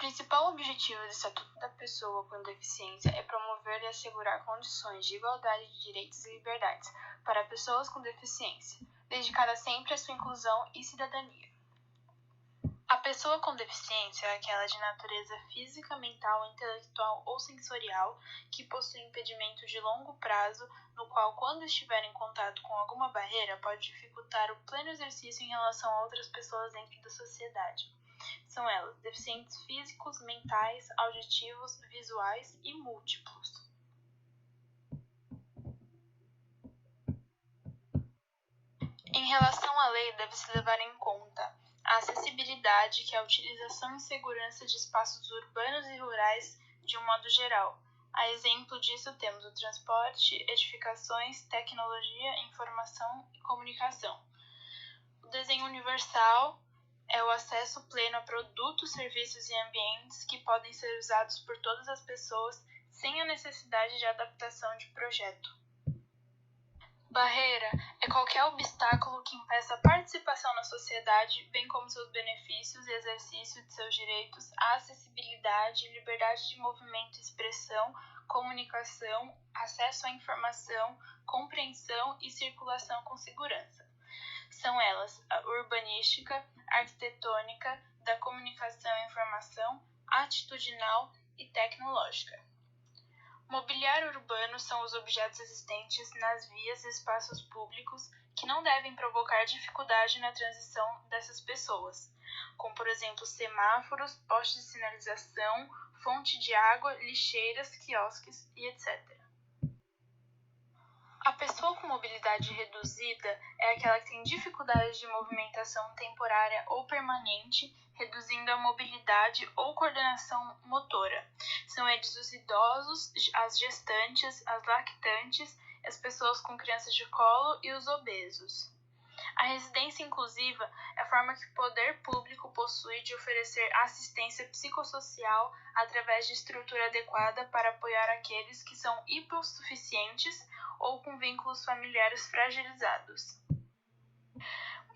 principal objetivo do Estatuto da Pessoa com Deficiência é promover e assegurar condições de igualdade de direitos e liberdades para pessoas com deficiência, dedicada sempre à sua inclusão e cidadania. A pessoa com deficiência é aquela de natureza física, mental, intelectual ou sensorial que possui impedimento de longo prazo, no qual, quando estiver em contato com alguma barreira, pode dificultar o pleno exercício em relação a outras pessoas dentro da sociedade. São elas deficientes físicos, mentais, auditivos, visuais e múltiplos. Em relação à lei, deve-se levar em conta a acessibilidade, que é a utilização e segurança de espaços urbanos e rurais de um modo geral. A exemplo disso temos o transporte, edificações, tecnologia, informação e comunicação. O desenho universal é o acesso pleno a produtos, serviços e ambientes que podem ser usados por todas as pessoas sem a necessidade de adaptação de projeto. Barreira é qualquer obstáculo que impeça a participação na sociedade, bem como seus benefícios e exercício de seus direitos à acessibilidade, liberdade de movimento e expressão, comunicação, acesso à informação, compreensão e circulação com segurança. São elas a urbanística, arquitetônica, da comunicação e informação, atitudinal e tecnológica. Mobiliário urbano são os objetos existentes nas vias e espaços públicos que não devem provocar dificuldade na transição dessas pessoas, como, por exemplo, semáforos, postes de sinalização, fonte de água, lixeiras, quiosques e etc. A pessoa com mobilidade reduzida é aquela que tem dificuldade de movimentação temporária ou permanente, reduzindo a mobilidade ou coordenação motora. São eles os idosos, as gestantes, as lactantes, as pessoas com crianças de colo e os obesos. A residência inclusiva é a forma que o poder público possui de oferecer assistência psicossocial através de estrutura adequada para apoiar aqueles que são hipossuficientes ou com vínculos familiares fragilizados.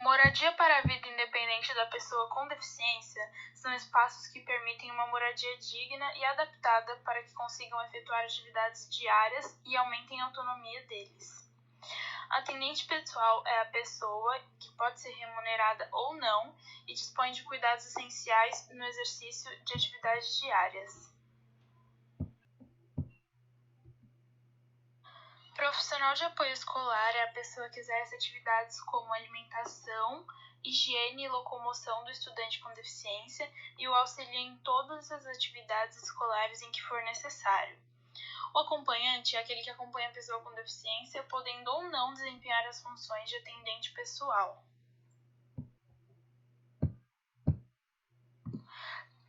Moradia para a vida independente da pessoa com deficiência são espaços que permitem uma moradia digna e adaptada para que consigam efetuar atividades diárias e aumentem a autonomia deles. Atendente pessoal é a pessoa que pode ser remunerada ou não e dispõe de cuidados essenciais no exercício de atividades diárias. Profissional de apoio escolar é a pessoa que exerce atividades como alimentação, higiene e locomoção do estudante com deficiência e o auxilia em todas as atividades escolares em que for necessário. O acompanhante é aquele que acompanha a pessoa com deficiência, podendo ou não desempenhar as funções de atendente pessoal.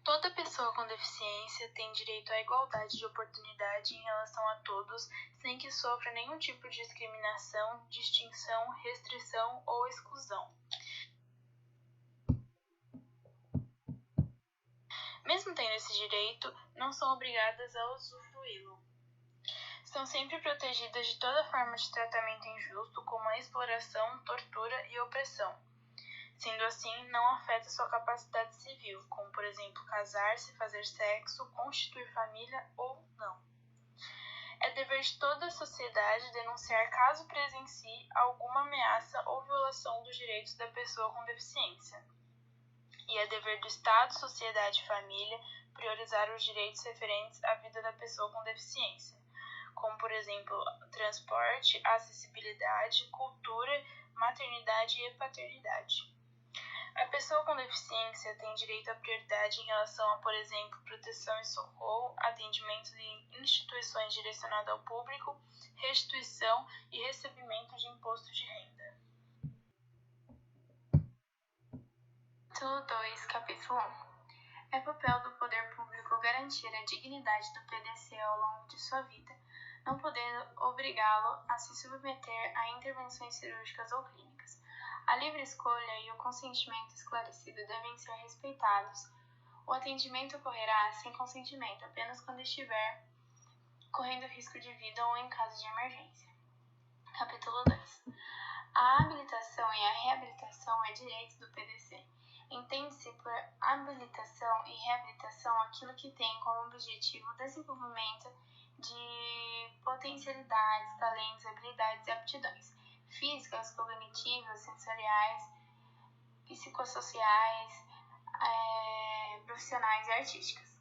Toda pessoa com deficiência tem direito à igualdade de oportunidade em relação a todos, sem que sofra nenhum tipo de discriminação, distinção, restrição ou exclusão. Mesmo tendo esse direito, não são obrigadas a usufruí-lo. São sempre protegidas de toda forma de tratamento injusto, como a exploração, tortura e opressão. Sendo assim, não afeta sua capacidade civil, como, por exemplo, casar-se, fazer sexo, constituir família ou não. É dever de toda a sociedade denunciar caso presencie alguma ameaça ou violação dos direitos da pessoa com deficiência. E é dever do Estado, sociedade e família priorizar os direitos referentes à vida da pessoa com deficiência, como, por exemplo, transporte, acessibilidade, cultura, maternidade e paternidade. A pessoa com deficiência tem direito à prioridade em relação a, por exemplo, proteção e socorro, atendimento em instituições direcionadas ao público, restituição e recebimento de imposto de renda. Título 2, Capítulo 1. É papel do poder público garantir a dignidade do PDC ao longo de sua vida, não podendo obrigá-lo a se submeter a intervenções cirúrgicas ou clínicas. A livre escolha e o consentimento esclarecido devem ser respeitados. O atendimento ocorrerá sem consentimento, apenas quando estiver correndo risco de vida ou em caso de emergência. Capítulo 2. A habilitação e a reabilitação é direito do PDC. Entende-se por habilitação e reabilitação aquilo que tem como objetivo o desenvolvimento de potencialidades, talentos, habilidades e aptidões físicas, cognitivas, sensoriais, psicossociais, profissionais e artísticas,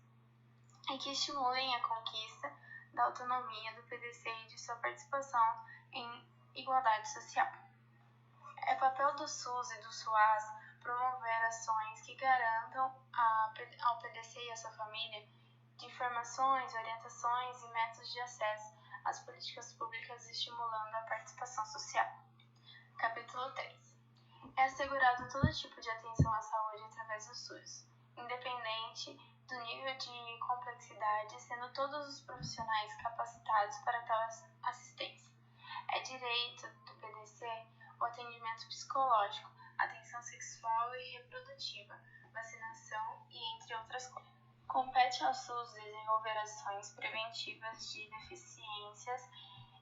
e que estimulem a conquista da autonomia do PDC e de sua participação em igualdade social. É papel do SUS e do SUAS promover ações que garantam ao PDC e à sua família de informações, orientações e métodos de acesso às políticas públicas, estimulando a participação social. Capítulo 3. É assegurado todo tipo de atenção à saúde através do SUS, independente do nível de complexidade, sendo todos os profissionais capacitados para tal assistência. É direito do PDC o atendimento psicológico, atenção sexual e reprodutiva, vacinação e entre outras coisas. Compete ao SUS desenvolver ações preventivas de deficiências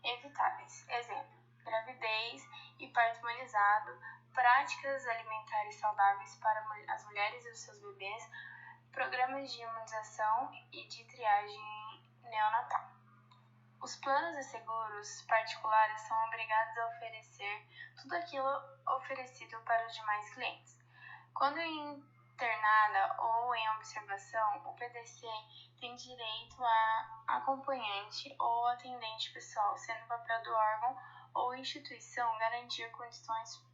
evitáveis, exemplo, gravidez e parto humanizado, práticas alimentares saudáveis para as mulheres e os seus bebês, programas de imunização e de triagem neonatal. Os planos de seguros particulares são obrigados a oferecer tudo aquilo oferecido para os demais clientes. Quando internada ou em observação, o PDC tem direito a acompanhante ou atendente pessoal, sendo papel do órgão ou instituição garantir condições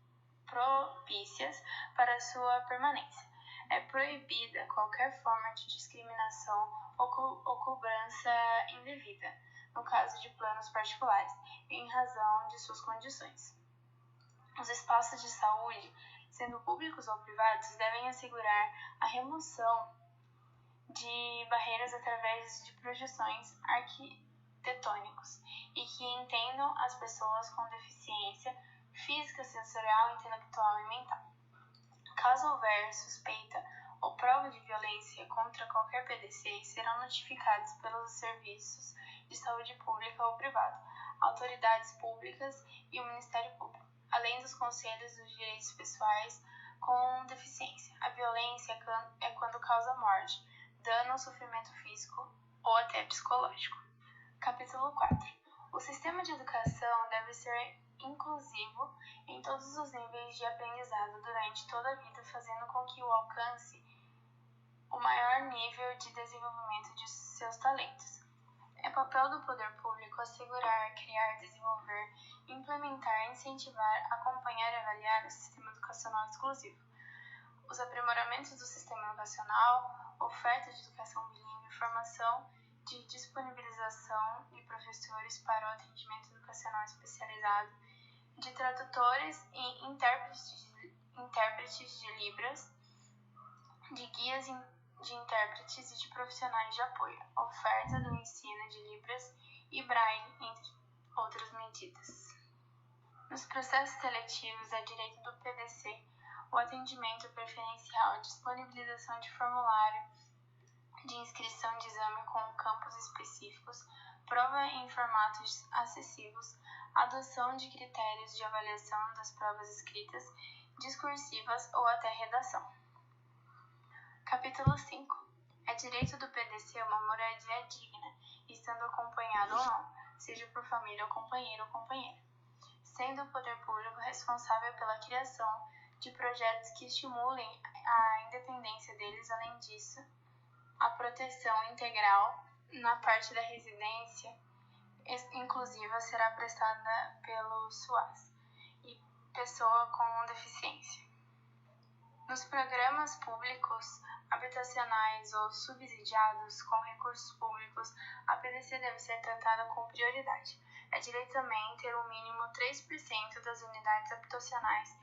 propícias para sua permanência. É proibida qualquer forma de discriminação ou cobrança indevida, no caso de planos particulares, em razão de suas condições. Os espaços de saúde, sendo públicos ou privados, devem assegurar a remoção de barreiras através de projeções arquitetônicos e que entendam as pessoas com deficiência física, sensorial, intelectual e mental. Caso houver suspeita ou prova de violência contra qualquer PDC, serão notificados pelos serviços de saúde pública ou privado, autoridades públicas e o Ministério Público, além dos conselhos dos direitos pessoais com deficiência. A violência é quando causa morte, dano ou sofrimento físico ou até psicológico. Capítulo 4. O sistema de educação deve ser inclusivo em todos os níveis de aprendizado durante toda a vida, fazendo com que alcance o maior nível de desenvolvimento de seus talentos. É papel do poder público assegurar, criar, desenvolver, implementar, incentivar, acompanhar e avaliar o sistema educacional exclusivo. Os aprimoramentos do sistema educacional, oferta de educação bilíngue, formação de disponibilização de professores para o atendimento educacional especializado, de tradutores e intérpretes de Libras, de guias de intérpretes e de profissionais de apoio, oferta do ensino de Libras e Braille, entre outras medidas. Nos processos seletivos, é direito do PDC o atendimento preferencial, disponibilização de formulário de inscrição de exame com campos específicos, prova em formatos acessíveis, adoção de critérios de avaliação das provas escritas, discursivas ou até redação. Capítulo 5. É direito do PDC uma moradia digna, estando acompanhado ou não, seja por família ou companheiro ou companheira, sendo o poder público responsável pela criação de projetos que estimulem a independência deles. Além disso, a proteção integral na parte da residência inclusiva será prestada pelo SUAS e pessoa com deficiência. Nos programas públicos, habitacionais ou subsidiados com recursos públicos, a PDC deve ser tratada com prioridade. É direito também ter o mínimo 3% das unidades habitacionais,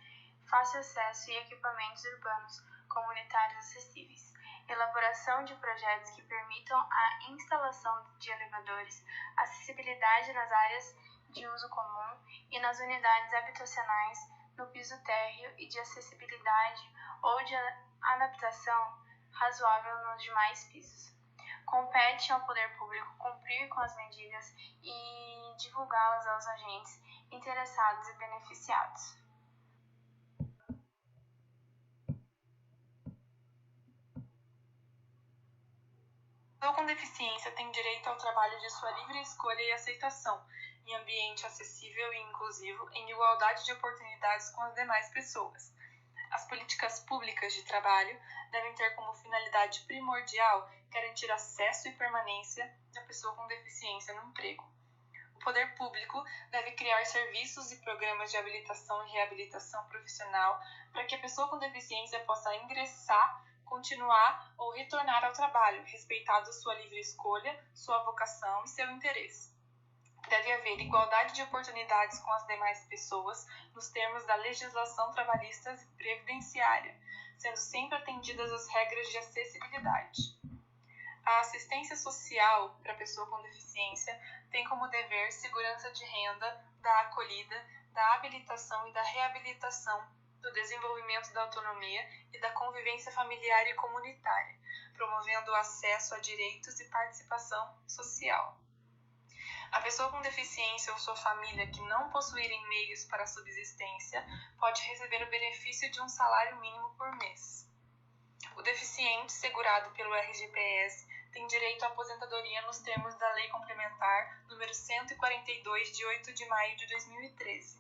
fácil acesso e equipamentos urbanos comunitários acessíveis. Elaboração de projetos que permitam a instalação de elevadores, acessibilidade nas áreas de uso comum e nas unidades habitacionais no piso térreo e de acessibilidade ou de adaptação razoável nos demais pisos. Compete ao poder público cumprir com as medidas e divulgá-las aos agentes interessados e beneficiados. deficiência tem direito ao trabalho de sua livre escolha e aceitação, em ambiente acessível e inclusivo, em igualdade de oportunidades com as demais pessoas. As políticas públicas de trabalho devem ter como finalidade primordial garantir acesso e permanência da pessoa com deficiência no emprego. O poder público deve criar serviços e programas de habilitação e reabilitação profissional para que a pessoa com deficiência possa ingressar, continuar ou retornar ao trabalho, respeitado sua livre escolha, sua vocação e seu interesse. Deve haver igualdade de oportunidades com as demais pessoas nos termos da legislação trabalhista e previdenciária, sendo sempre atendidas as regras de acessibilidade. A assistência social para a pessoa com deficiência tem como dever segurança de renda, da acolhida, da habilitação e da reabilitação, do desenvolvimento da autonomia e da convivência familiar e comunitária, promovendo o acesso a direitos e participação social. A pessoa com deficiência ou sua família que não possuírem meios para a subsistência pode receber o benefício de um salário mínimo por mês. O deficiente, segurado pelo RGPS, tem direito à aposentadoria nos termos da Lei Complementar nº 142, de 8 de maio de 2013.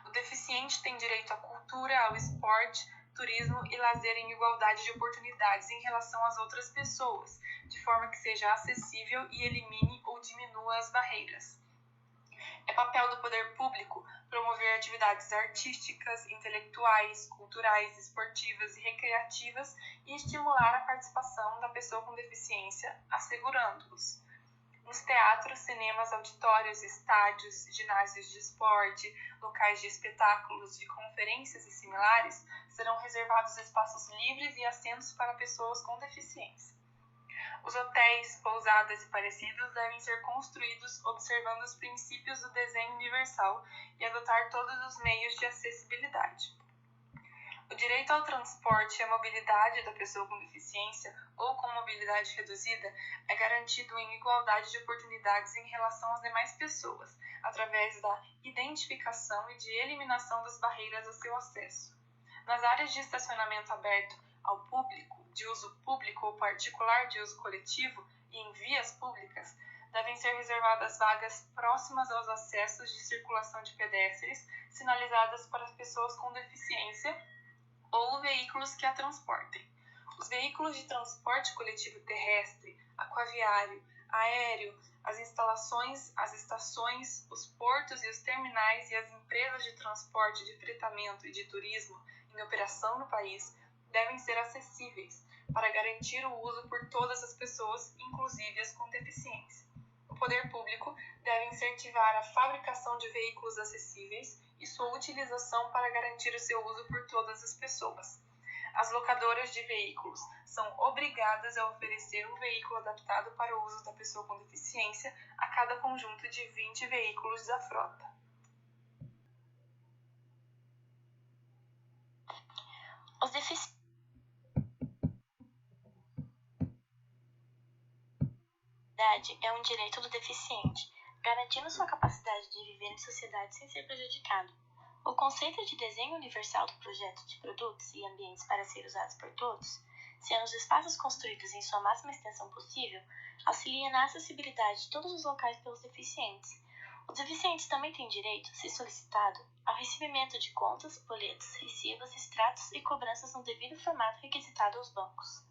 O deficiente tem direito à cultura, ao esporte, turismo e lazer em igualdade de oportunidades em relação às outras pessoas, de forma que seja acessível e elimine ou diminua as barreiras. É papel do poder público promover atividades artísticas, intelectuais, culturais, esportivas e recreativas e estimular a participação da pessoa com deficiência, assegurando-os. Nos teatros, cinemas, auditórios, estádios, ginásios de esporte, locais de espetáculos, de conferências e similares, serão reservados espaços livres e assentos para pessoas com deficiência. Os hotéis, pousadas e parecidos devem ser construídos observando os princípios do desenho universal e adotar todos os meios de acessibilidade. O direito ao transporte e à mobilidade da pessoa com deficiência ou com mobilidade reduzida é garantido em igualdade de oportunidades em relação às demais pessoas, através da identificação e de eliminação das barreiras a seu acesso. Nas áreas de estacionamento aberto ao público, de uso público ou particular de uso coletivo e em vias públicas, devem ser reservadas vagas próximas aos acessos de circulação de pedestres, sinalizadas para as pessoas com deficiência ou veículos que a transportem. Os veículos de transporte coletivo terrestre, aquaviário, aéreo, as instalações, as estações, os portos e os terminais e as empresas de transporte de fretamento e de turismo em operação no país devem ser acessíveis para garantir o uso por todas as pessoas, inclusive as com deficiência. O poder público deve incentivar a fabricação de veículos acessíveis e sua utilização para garantir o seu uso por todas as pessoas. As locadoras de veículos são obrigadas a oferecer um veículo adaptado para o uso da pessoa com deficiência a cada conjunto de 20 veículos da frota. Os deficientes é um direito do deficiente, garantindo sua capacidade de viver em sociedade sem ser prejudicado. O conceito de desenho universal do projeto de produtos e ambientes para ser usados por todos, sendo os espaços construídos em sua máxima extensão possível, auxilia na acessibilidade de todos os locais pelos deficientes. Os deficientes também têm direito, se solicitado, ao recebimento de contas, boletos, recibos, extratos e cobranças no devido formato requisitado aos bancos.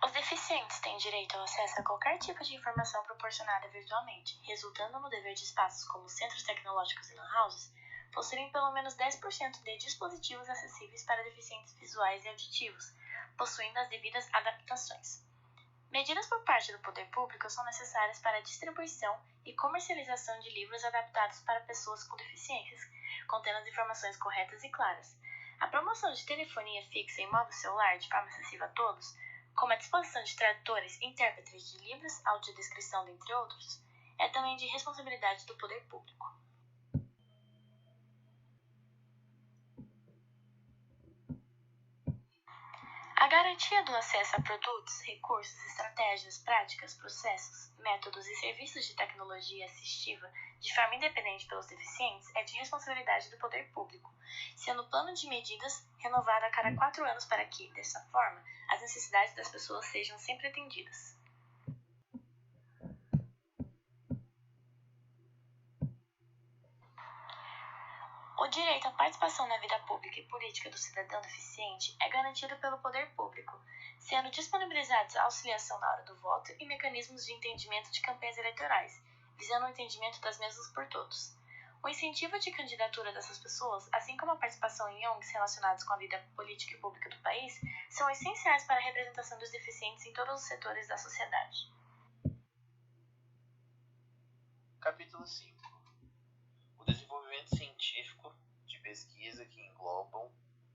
Os deficientes têm direito ao acesso a qualquer tipo de informação proporcionada virtualmente, resultando no dever de espaços como centros tecnológicos e lan-houses possuírem pelo menos 10% de dispositivos acessíveis para deficientes visuais e auditivos, possuindo as devidas adaptações. Medidas por parte do poder público são necessárias para a distribuição e comercialização de livros adaptados para pessoas com deficiências, contendo as informações corretas e claras. A promoção de telefonia fixa e móvel celular de forma acessível a todos, como a disposição de tradutores e intérpretes de livros, audiodescrição, dentre outros, é também de responsabilidade do poder público. A garantia do acesso a produtos, recursos, estratégias, práticas, processos, métodos e serviços de tecnologia assistiva de forma independente pelos deficientes é de responsabilidade do poder público, sendo sendo o plano de medidas renovado a cada 4 anos para que, dessa forma, as necessidades das pessoas sejam sempre atendidas. O direito à participação na vida pública e política do cidadão deficiente é garantido pelo poder público, sendo disponibilizados a auxiliação na hora do voto e mecanismos de entendimento de campanhas eleitorais, visando o entendimento das mesmas por todos. O incentivo de candidatura dessas pessoas, assim como a participação em ONGs relacionadas com a vida política e pública do país, são essenciais para a representação dos deficientes em todos os setores da sociedade. Capítulo 5. O desenvolvimento científico de pesquisa que englobam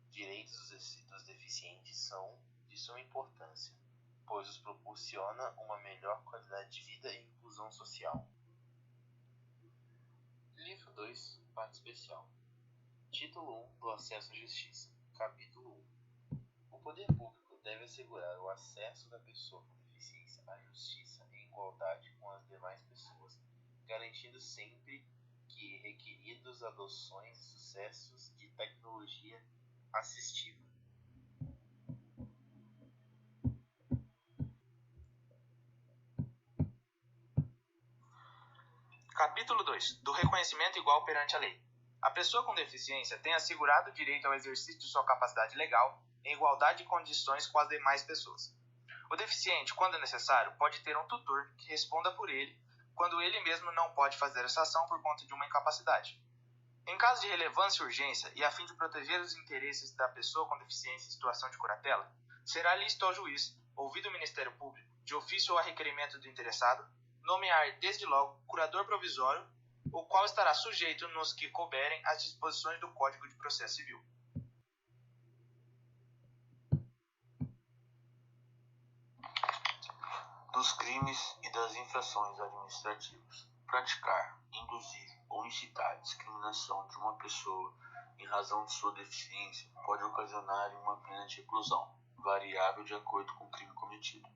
direitos dos deficientes são de suma importância, pois os proporciona uma melhor qualidade de vida e inclusão social. Livro 2, parte especial. Título 1 do acesso à justiça. Capítulo 1. O poder público deve assegurar o acesso da pessoa com deficiência à justiça em igualdade com as demais pessoas, garantindo sempre que requeridos adoções e sucessos de tecnologia assistiva. Capítulo 2. Do reconhecimento igual perante a lei. A pessoa com deficiência tem assegurado o direito ao exercício de sua capacidade legal em igualdade de condições com as demais pessoas. O deficiente, quando necessário, pode ter um tutor que responda por ele quando ele mesmo não pode fazer essa ação por conta de uma incapacidade. Em caso de relevância e urgência, e a fim de proteger os interesses da pessoa com deficiência em situação de curatela, será lícito ao juiz, ouvido o Ministério Público, de ofício ou a requerimento do interessado, nomear desde logo curador provisório, o qual estará sujeito nos que couberem às disposições do Código de Processo Civil. Dos crimes e das infrações administrativas. Praticar, induzir ou incitar discriminação de uma pessoa em razão de sua deficiência pode ocasionar uma pena de reclusão, variável de acordo com o crime cometido.